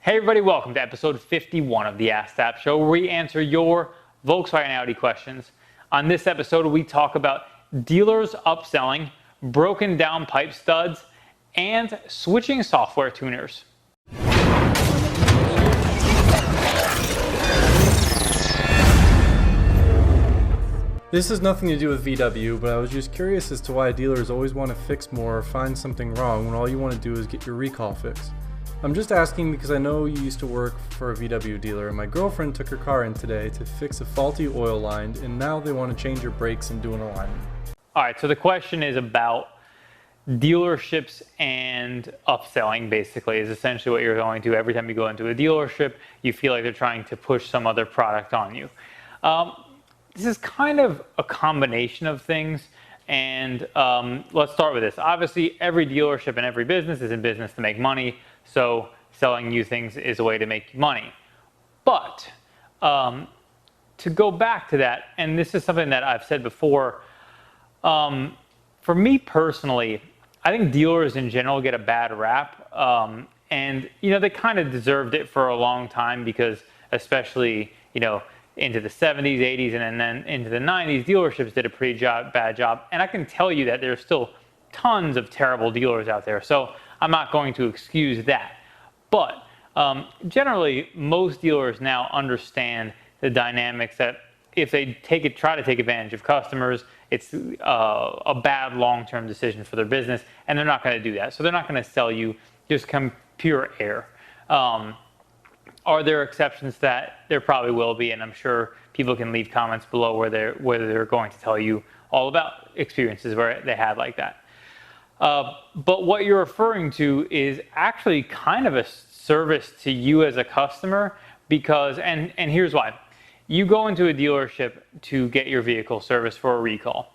Hey everybody, welcome to episode 51 of the AskDAP show, where we answer your Volkswagen and Audi questions. On this episode, we talk about dealers upselling, broken downpipe studs, and switching software tuners. This has nothing to do with VW, but I was just curious as to why dealers always want to fix more or find something wrong when all you want to do is get your recall fixed. I'm just asking because I know you used to work for a VW dealer, and my girlfriend took her car in today to fix a faulty oil line, and now they want to change her brakes and do an alignment. Alright, so the question is about dealerships and upselling, basically, is essentially what you're going to. Every time you go into a dealership, you feel like they're trying to push some other product on you. This is kind of a combination of things, and let's start with this. Obviously, every dealership and every business is in business to make money, so selling you things is a way to make money. But to go back to that, and this is something that I've said before, for me personally, I think dealers in general get a bad rap, and they kind of deserved it for a long time because, especially into the 70s, 80s, and then into the 90s, dealerships did a pretty bad job. And I can tell you that there's still tons of terrible dealers out there, so I'm not going to excuse that. But generally, most dealers now understand the dynamics that if they try to take advantage of customers, it's a bad long-term decision for their business, and they're not going to do that. So they're not going to sell you just pure air. Are there exceptions to that? There probably will be, and I'm sure people can leave comments below where they're going to tell you all about experiences where they had like that. But what you're referring to is actually kind of a service to you as a customer, because, and here's why. You go into a dealership to get your vehicle serviced for a recall.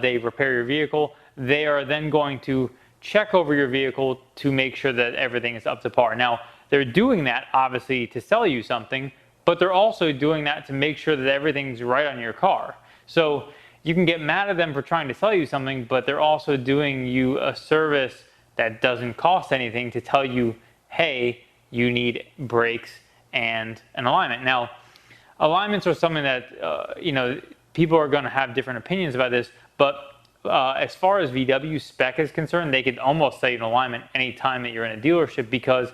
They repair your vehicle. They are then going to check over your vehicle to make sure that everything is up to par. Now, they're doing that obviously to sell you something, but they're also doing that to make sure that everything's right on your car. So you can get mad at them for trying to sell you something, but they're also doing you a service that doesn't cost anything to tell you, hey, you need brakes and an alignment. Now, alignments are something that people are going to have different opinions about this, but as far as VW spec is concerned, they could almost sell you an alignment anytime that you're in a dealership, because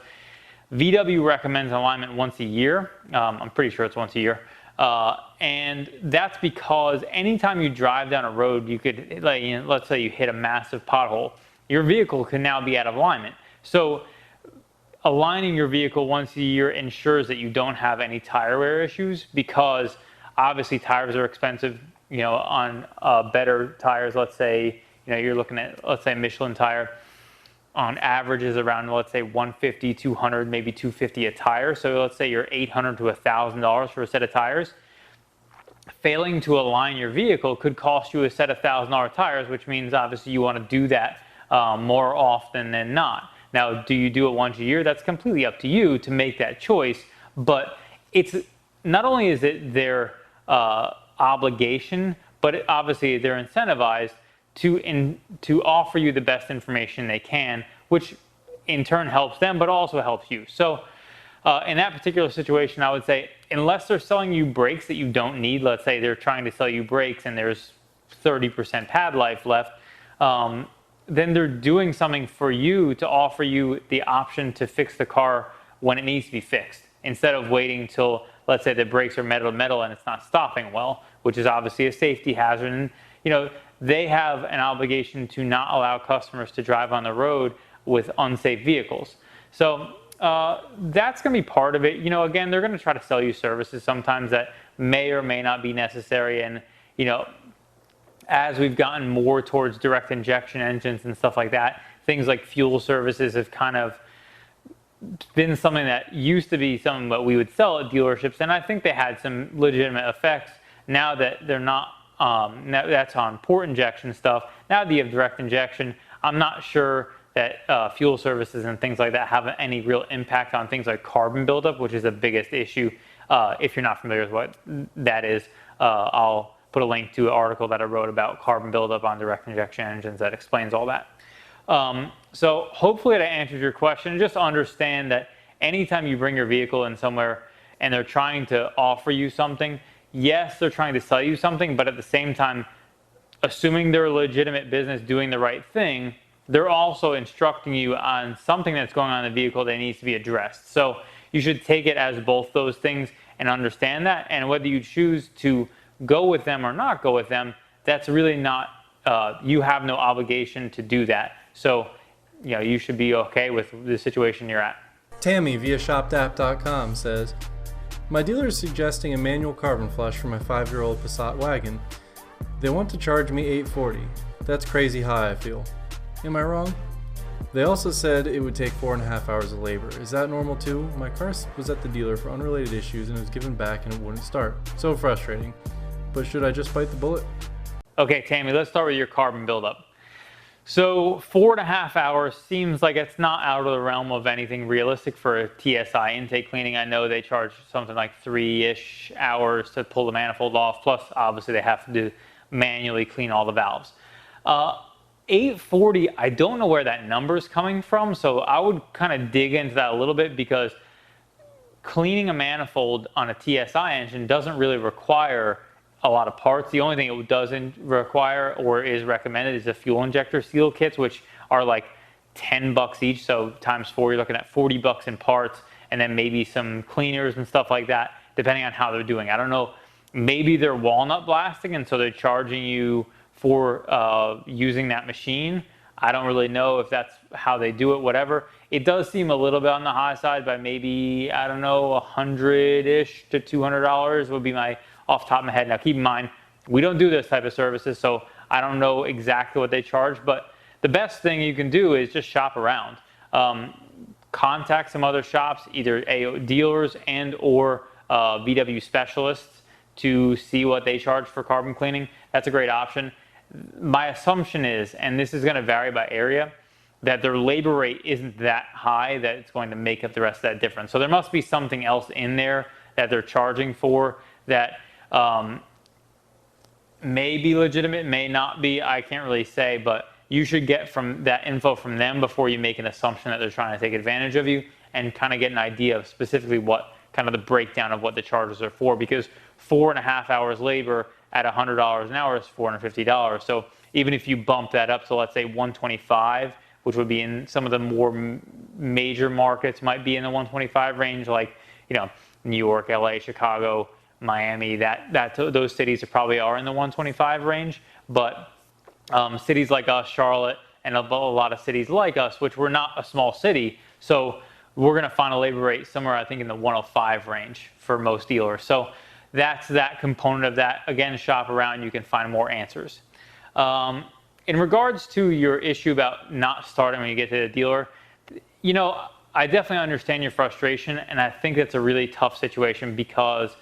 VW recommends alignment once a year. I'm pretty sure it's once a year. And that's because anytime you drive down a road, you could, let's say you hit a massive pothole, your vehicle can now be out of alignment. So aligning your vehicle once a year ensures that you don't have any tire wear issues, because obviously tires are expensive. On better tires, let's say, you're looking at, let's say, Michelin tire, on average is around, let's say, $150, $200, maybe $250 a tire. So let's say you're $800 to $1,000 for a set of tires. Failing to align your vehicle could cost you a set of $1,000 tires, which means obviously you want to do that more often than not. Now, do you do it once a year? That's completely up to you to make that choice. But it's not only is it their obligation, but obviously they're incentivized to offer you the best information they can, which in turn helps them, but also helps you. So in that particular situation, I would say, unless they're selling you brakes that you don't need, let's say they're trying to sell you brakes and there's 30% pad life left, then they're doing something for you to offer you the option to fix the car when it needs to be fixed, instead of waiting till, let's say, the brakes are metal to metal and it's not stopping well, which is obviously a safety hazard. And they have an obligation to not allow customers to drive on the road with unsafe vehicles. So that's going to be part of it. Again, they're going to try to sell you services sometimes that may or may not be necessary. And, as we've gotten more towards direct injection engines and stuff like that, things like fuel services have kind of been something that used to be something that we would sell at dealerships. And I think they had some legitimate effects. Now that they're not, that's on port injection stuff. Now that you have direct injection, I'm not sure that fuel services and things like that have any real impact on things like carbon buildup, which is the biggest issue. If you're not familiar with what that is, I'll put a link to an article that I wrote about carbon buildup on direct injection engines that explains all that. So hopefully that answers your question. Just understand that anytime you bring your vehicle in somewhere and they're trying to offer you something, yes, they're trying to sell you something, but at the same time, assuming they're a legitimate business doing the right thing, they're also instructing you on something that's going on in the vehicle that needs to be addressed. So you should take it as both those things and understand that. And whether you choose to go with them or not go with them, that's really not, you have no obligation to do that. So, you should be okay with the situation you're at. Tammy via shopdap.com says, my dealer is suggesting a manual carbon flush for my 5-year-old Passat Wagon. They want to charge me $840. That's crazy high, I feel. Am I wrong? They also said it would take 4.5 hours of labor. Is that normal too? My car was at the dealer for unrelated issues and it was given back and it wouldn't start. So frustrating. But should I just bite the bullet? Okay, Tammy, let's start with your carbon buildup. So 4.5 hours seems like it's not out of the realm of anything realistic for a TSI intake cleaning. I know they charge something like 3-ish hours to pull the manifold off. Plus, obviously, they have to manually clean all the valves. 840, I don't know where that number is coming from, so I would kind of dig into that a little bit, because cleaning a manifold on a TSI engine doesn't really require a lot of parts. The only thing it doesn't require or is recommended is the fuel injector seal kits, which are like $10 each, so times 4, you're looking at $40 in parts, and then maybe some cleaners and stuff like that, depending on how they're doing. I don't know, maybe they're walnut blasting, and so they're charging you for using that machine. I don't really know if that's how they do it, whatever. It does seem a little bit on the high side by maybe, I don't know, $100-ish to $200 would be my off the top of my head. Now keep in mind, we don't do this type of services, so I don't know exactly what they charge, but the best thing you can do is just shop around. Contact some other shops, either dealers and or VW specialists, to see what they charge for carbon cleaning. That's a great option. My assumption is, and this is going to vary by area, that their labor rate isn't that high that it's going to make up the rest of that difference. So there must be something else in there that they're charging for that may be legitimate, may not be. I can't really say, but you should get from that info from them before you make an assumption that they're trying to take advantage of you, and kind of get an idea of specifically what kind of the breakdown of what the charges are for, because 4.5 hours labor at $100 an hour is $450. So even if you bump that up to, let's say, $125, which would be in some of the more major markets, might be in the $125 range, like New York, LA, Chicago, Miami, those cities probably are in the $125 range. But cities like us, Charlotte, and a lot of cities like us, which we're not a small city, so we're going to find a labor rate somewhere, I think, in the 105 range for most dealers. So that's that component of that. Again, shop around, you can find more answers. In regards to your issue about not starting when you get to the dealer, I definitely understand your frustration, and I think that's a really tough situation, because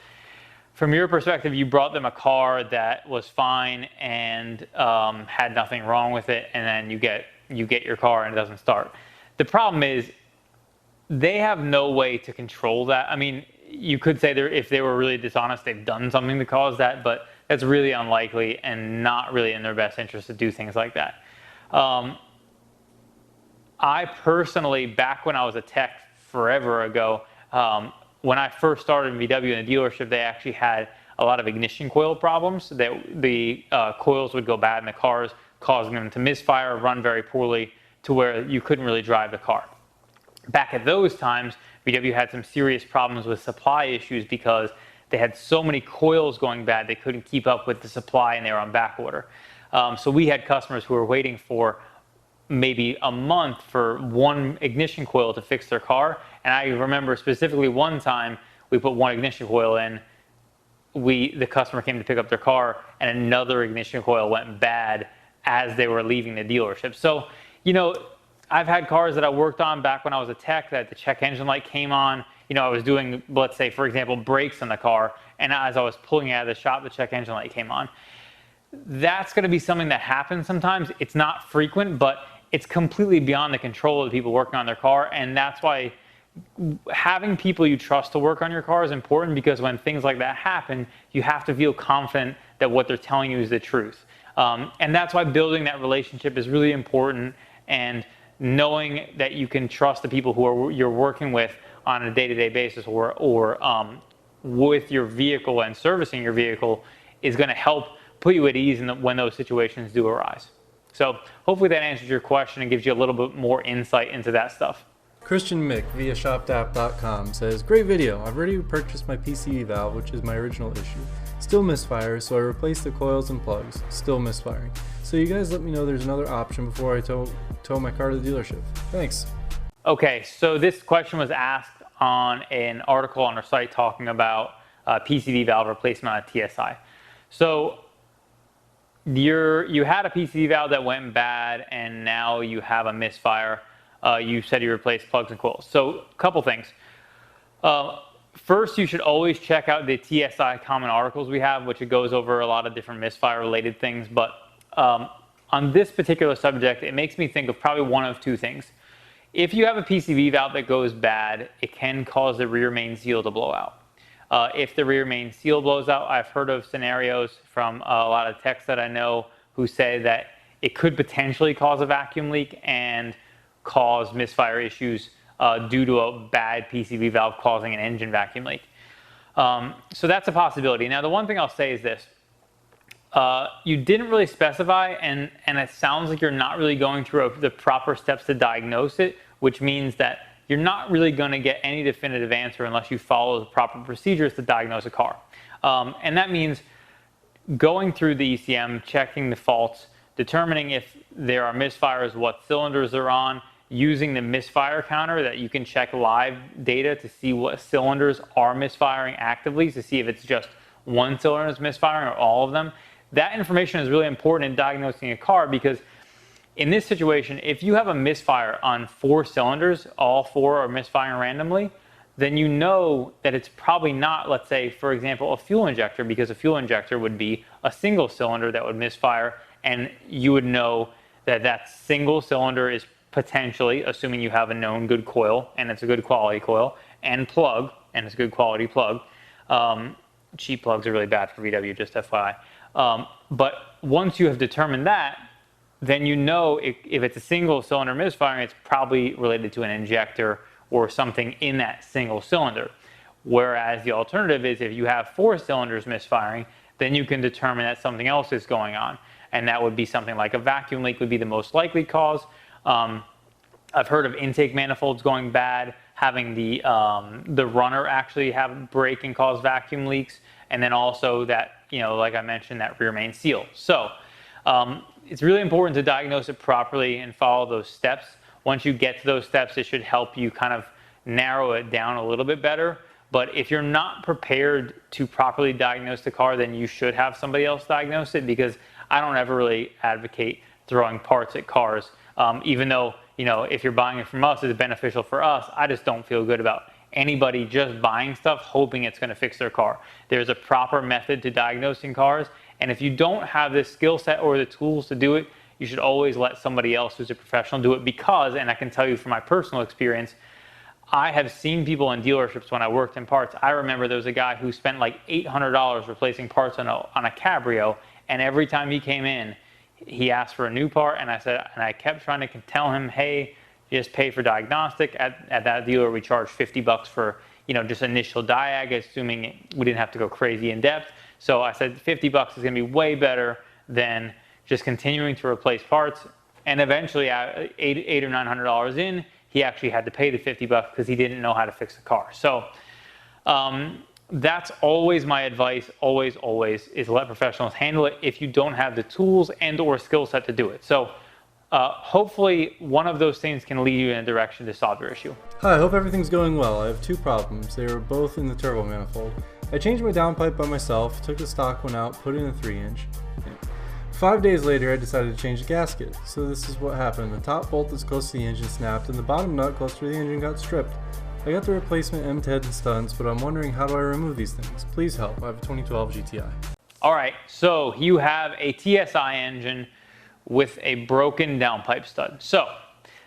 from your perspective, you brought them a car that was fine and had nothing wrong with it, and then you get your car and it doesn't start. The problem is they have no way to control that. I mean, you could say if they were really dishonest, they've done something to cause that, but that's really unlikely and not really in their best interest to do things like that. I personally, back when I was a tech forever ago, when I first started in VW in the dealership, they actually had a lot of ignition coil problems. The coils would go bad in the cars, causing them to misfire, run very poorly, to where you couldn't really drive the car. Back at those times, VW had some serious problems with supply issues, because they had so many coils going bad they couldn't keep up with the supply, and they were on back order. So we had customers who were waiting for maybe a month for one ignition coil to fix their car. And I remember specifically one time we put one ignition coil in, the customer came to pick up their car, and another ignition coil went bad as they were leaving the dealership. So, I've had cars that I worked on back when I was a tech that the check engine light came on. I was doing, let's say, for example, brakes in the car, and as I was pulling out of the shop, the check engine light came on. That's going to be something that happens sometimes. It's not frequent, but it's completely beyond the control of the people working on their car, and that's why having people you trust to work on your car is important, because when things like that happen, you have to feel confident that what they're telling you is the truth. And that's why building that relationship is really important, and knowing that you can trust the people you're working with on a day-to-day basis or with your vehicle and servicing your vehicle is going to help put you at ease when those situations do arise. So hopefully that answers your question and gives you a little bit more insight into that stuff. Christian Mick via shopdap.com says, great video. I've already purchased my PCV valve, which is my original issue. Still misfires, so I replaced the coils and plugs. Still misfiring. So you guys let me know there's another option before I tow my car to the dealership. Thanks. Okay, so this question was asked on an article on our site talking about PCV valve replacement on a TSI. So you had a PCV valve that went bad and now you have a misfire. You said you replaced plugs and coils. So a couple things. First, you should always check out the TSI Common articles we have, which it goes over a lot of different misfire related things. But on this particular subject, it makes me think of probably one of two things. If you have a PCV valve that goes bad, it can cause the rear main seal to blow out. If the rear main seal blows out, I've heard of scenarios from a lot of techs that I know who say that it could potentially cause a vacuum leak and cause misfire issues due to a bad PCV valve causing an engine vacuum leak. So that's a possibility. Now, the one thing I'll say is this. You didn't really specify, and it sounds like you're not really going through the proper steps to diagnose it, which means that you're not really going to get any definitive answer unless you follow the proper procedures to diagnose a car. And that means going through the ECM, checking the faults, determining if there are misfires, what cylinders they're on, using the misfire counter that you can check live data to see what cylinders are misfiring actively, to see if it's just one cylinder is misfiring or all of them. That information is really important in diagnosing a car, because in this situation, if you have a misfire on 4 cylinders, all 4 are misfiring randomly, then you know that it's probably not, let's say, for example, a fuel injector, because a fuel injector would be a single cylinder that would misfire, and you would know that that single cylinder is potentially, assuming you have a known good coil, and it's a good quality coil, and plug, and it's a good quality plug. Cheap plugs are really bad for VW, just FYI. But once you have determined that, then you know if it's a single cylinder misfiring, it's probably related to an injector or something in that single cylinder. Whereas the alternative is if you have 4 cylinders misfiring, then you can determine that something else is going on. And that would be something like a vacuum leak would be the most likely cause. I've heard of intake manifolds going bad, having the runner actually break and cause vacuum leaks, and then also that, like I mentioned, that rear main seal. So it's really important to diagnose it properly and follow those steps. Once you get to those steps, it should help you kind of narrow it down a little bit better. But if you're not prepared to properly diagnose the car, then you should have somebody else diagnose it, because I don't ever really advocate throwing parts at cars. Even though, if you're buying it from us, it's beneficial for us, I just don't feel good about anybody just buying stuff hoping it's going to fix their car. There's a proper method to diagnosing cars, and if you don't have the skill set or the tools to do it, you should always let somebody else who's a professional do it, because, and I can tell you from my personal experience, I have seen people in dealerships when I worked in parts. I remember there was a guy who spent like $800 replacing parts on a Cabrio, and every time he came in, he asked for a new part, and I kept trying to tell him, hey, just pay for diagnostic. At that dealer, we charge $50 for, just initial diag, assuming we didn't have to go crazy in depth. So I said $50 is going to be way better than just continuing to replace parts. And eventually, $800 or $900 in, he actually had to pay the $50 because he didn't know how to fix the car. So that's always my advice, always, is let professionals handle it if you don't have the tools and or skill set to do it. So hopefully one of those things can lead you in a direction to solve your issue. Hi, I hope everything's going well. I have 2 problems. They were both in the turbo manifold. I changed my downpipe by myself, took the stock one out, put in a 3-inch. 5 days later, I decided to change the gasket. So this is what happened. The top bolt that's close to the engine snapped, and the bottom nut close to the engine got stripped. I got the replacement M10 studs, but I'm wondering, how do I remove these things? Please help. I have a 2012 GTI. All right, so you have a TSI engine with a broken downpipe stud. So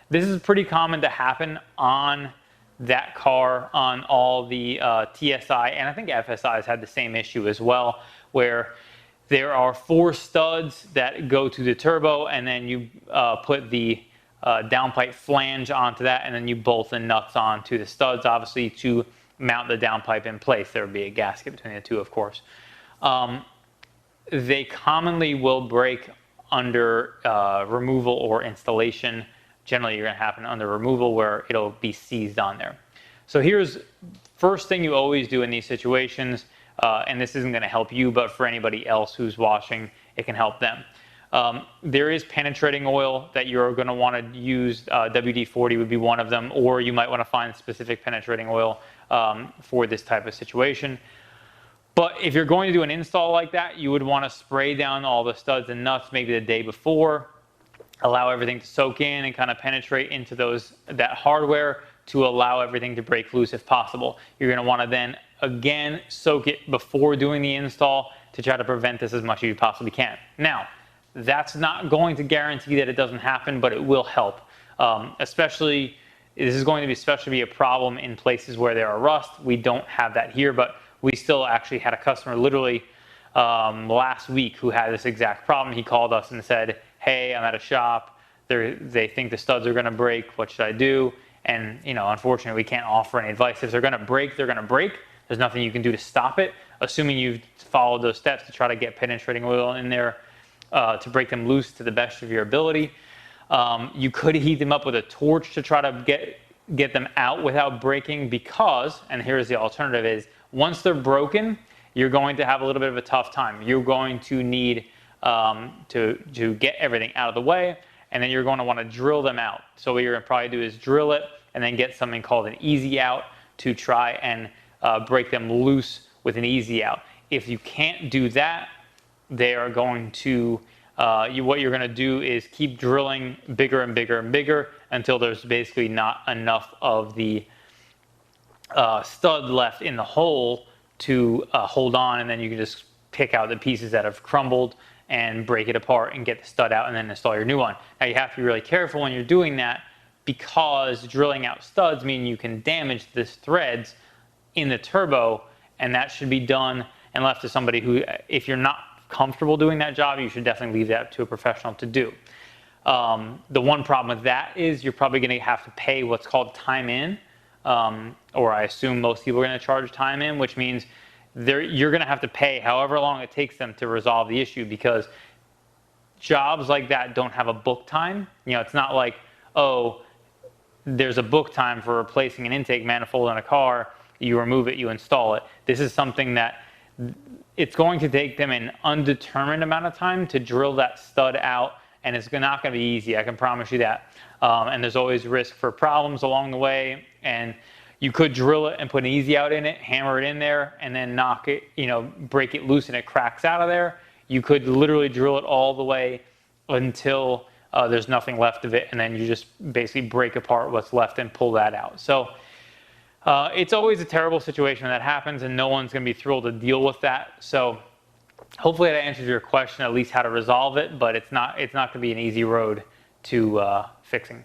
this is pretty common to happen on that car, on all the TSI, and I think FSI's had the same issue as well, where there are 4 studs that go to the turbo, and then you put the downpipe flange onto that, and then you bolt the nuts onto the studs, obviously, to mount the downpipe in place. There would be a gasket between the two, of course. They commonly will break under removal or installation. Generally, you're going to happen under removal where it'll be seized on there. So here's first thing you always do in these situations, and this isn't going to help you, but for anybody else who's washing, it can help them. There is penetrating oil that you're going to want to use. WD-40 would be one of them, or you might want to find specific penetrating oil for this type of situation. But if you're going to do an install like that, you would want to spray down all the studs and nuts maybe the day before, allow everything to soak in and kind of penetrate into that hardware to allow everything to break loose if possible. You're going to want to then again soak it before doing the install to try to prevent this as much as you possibly can. Now, that's not going to guarantee that it doesn't happen, but it will help. Especially, this is going to especially be a problem in places where there are rust. We don't have that here, but we still actually had a customer literally last week who had this exact problem. He called us and said, hey, I'm at a shop. They think the studs are going to break. What should I do? And, you know, unfortunately, we can't offer any advice. If they're going to break, they're going to break. There's nothing you can do to stop it, assuming you've followed those steps to try to get penetrating oil in there to break them loose to the best of your ability. You could heat them up with a torch to try to get them out without breaking because, and here's the alternative, is once they're broken, you're going to have a little bit of a tough time. You're going to need to get everything out of the way, and then you're going to want to drill them out. So what you're going to probably do is drill it and then get something called an easy out to try and break them loose with an easy out. If you can't do that, they are going to, what you're going to do is keep drilling bigger and bigger and bigger until there's basically not enough of the stud left in the hole to hold on, and then you can just pick out the pieces that have crumbled and break it apart and get the stud out and then install your new one. Now you have to be really careful when you're doing that because drilling out studs mean you can damage the threads in the turbo, and that should be done and left to somebody who, if you're not comfortable doing that job, you should definitely leave that to a professional to do. The one problem with that is you're probably going to have to pay what's called time in, or I assume most people are going to charge time in, which means you're going to have to pay however long it takes them to resolve the issue, because jobs like that don't have a book time. You know, it's not like, oh, there's a book time for replacing an intake manifold in a car. You remove it, you install it. This is something that it's going to take them an undetermined amount of time to drill that stud out, and it's not going to be easy, I can promise you that. And there's always risk for problems along the way, and you could drill it and put an easy out in it, hammer it in there, and then knock it, you know, break it loose and it cracks out of there. You could literally drill it all the way until there's nothing left of it, and then you just basically break apart what's left and pull that out. So it's always a terrible situation when that happens, and no one's going to be thrilled to deal with that. So hopefully that answers your question, at least how to resolve it, but it's not going to be an easy road to fixing.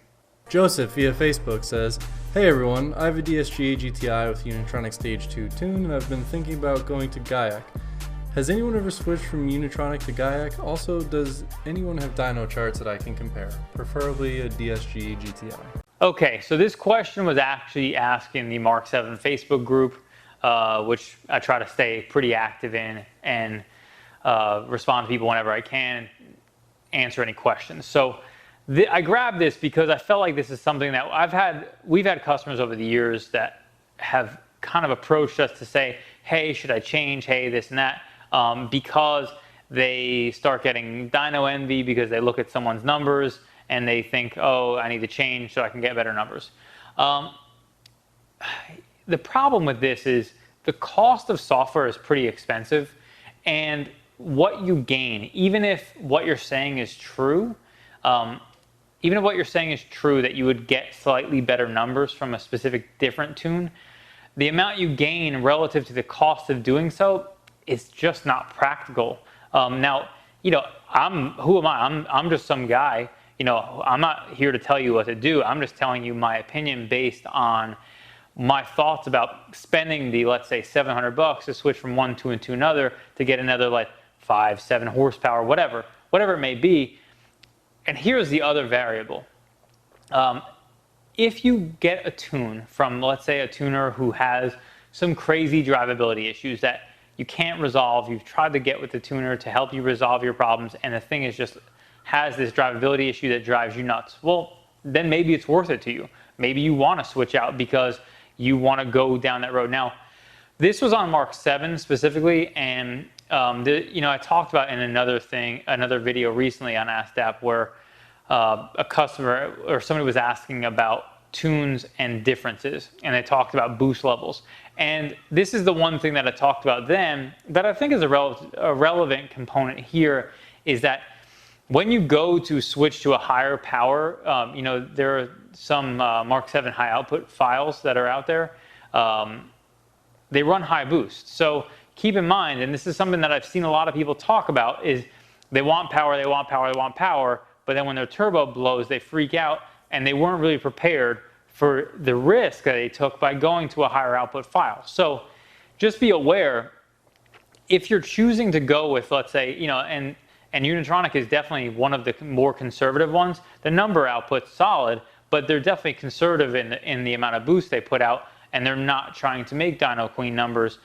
Joseph via Facebook says, hey everyone, I have a DSG GTI with Unitronic Stage 2 tune, and I've been thinking about going to GIAC. Has anyone ever switched from Unitronic to GIAC? Also, does anyone have dyno charts that I can compare? Preferably a DSG GTI. Okay, so this question was actually asked in the Mark 7 Facebook group, which I try to stay pretty active in and respond to people whenever I can, answer any questions. So I grabbed this because I felt like this is something that we've had customers over the years that have kind of approached us to say, hey, should I change? Hey, this and that, because they start getting dyno envy because they look at someone's numbers and they think, oh, I need to change so I can get better numbers. The problem with this is the cost of software is pretty expensive, and what you gain, even if what you're saying is true, that you would get slightly better numbers from a specific different tune, the amount you gain relative to the cost of doing so is just not practical. Now, you know, who am I? I'm just some guy. You know, I'm not here to tell you what to do. I'm just telling you my opinion based on my thoughts about spending the, let's say, $700 to switch from one tune to another to get another like 5-7 horsepower, whatever it may be. And here's the other variable. If you get a tune from, let's say, a tuner who has some crazy drivability issues that you can't resolve, you've tried to get with the tuner to help you resolve your problems, and the thing is just has this drivability issue that drives you nuts, well, then maybe it's worth it to you. Maybe you want to switch out because you want to go down that road. Now, this was on Mark 7 specifically, and I talked about in another video recently on AskDAP where a customer or somebody was asking about tunes and differences, and they talked about boost levels. And this is the one thing that I talked about then that I think is a relevant component here, is that when you go to switch to a higher power, there are some Mark 7 high output files that are out there. They run high boost. So keep in mind, and this is something that I've seen a lot of people talk about, is they want power, they want power, they want power, but then when their turbo blows, they freak out, and they weren't really prepared for the risk that they took by going to a higher output file. So just be aware, if you're choosing to go with, let's say, and Unitronic is definitely one of the more conservative ones. The number output's solid, but they're definitely conservative in the amount of boost they put out, and they're not trying to make Dyno Queen numbers.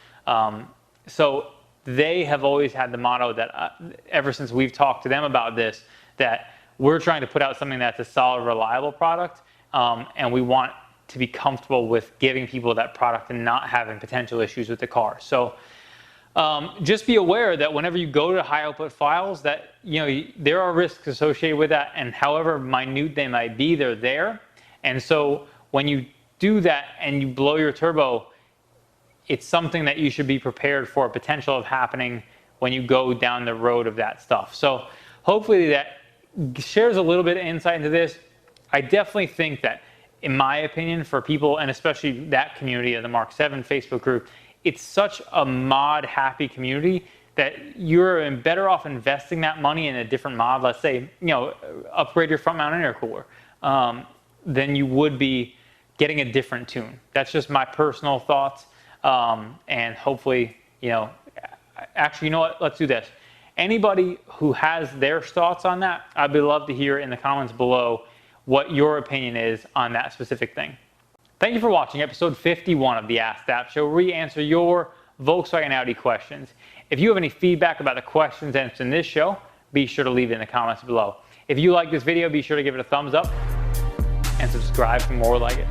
So they have always had the motto that ever since we've talked to them about this, that we're trying to put out something that's a solid, reliable product, and we want to be comfortable with giving people that product and not having potential issues with the car. So just be aware that whenever you go to high output files, that there are risks associated with that, and however minute they might be, they're there. And so when you do that and you blow your turbo, it's something that you should be prepared for potential of happening when you go down the road of that stuff. So hopefully that shares a little bit of insight into this. I definitely think that, in my opinion, for people, and especially that community of the Mark 7 Facebook group, it's such a mod happy community that you're better off investing that money in a different mod, let's say, upgrade your front mount intercooler, than you would be getting a different tune. That's just my personal thoughts. And hopefully, actually, you know what? Let's do this. Anybody who has their thoughts on that, I'd love to hear in the comments below what your opinion is on that specific thing. Thank you for watching episode 51 of the AskDAP show, where we answer your Volkswagen Audi questions. If you have any feedback about the questions answered in this show, be sure to leave it in the comments below. If you like this video, be sure to give it a thumbs up and subscribe for more like it.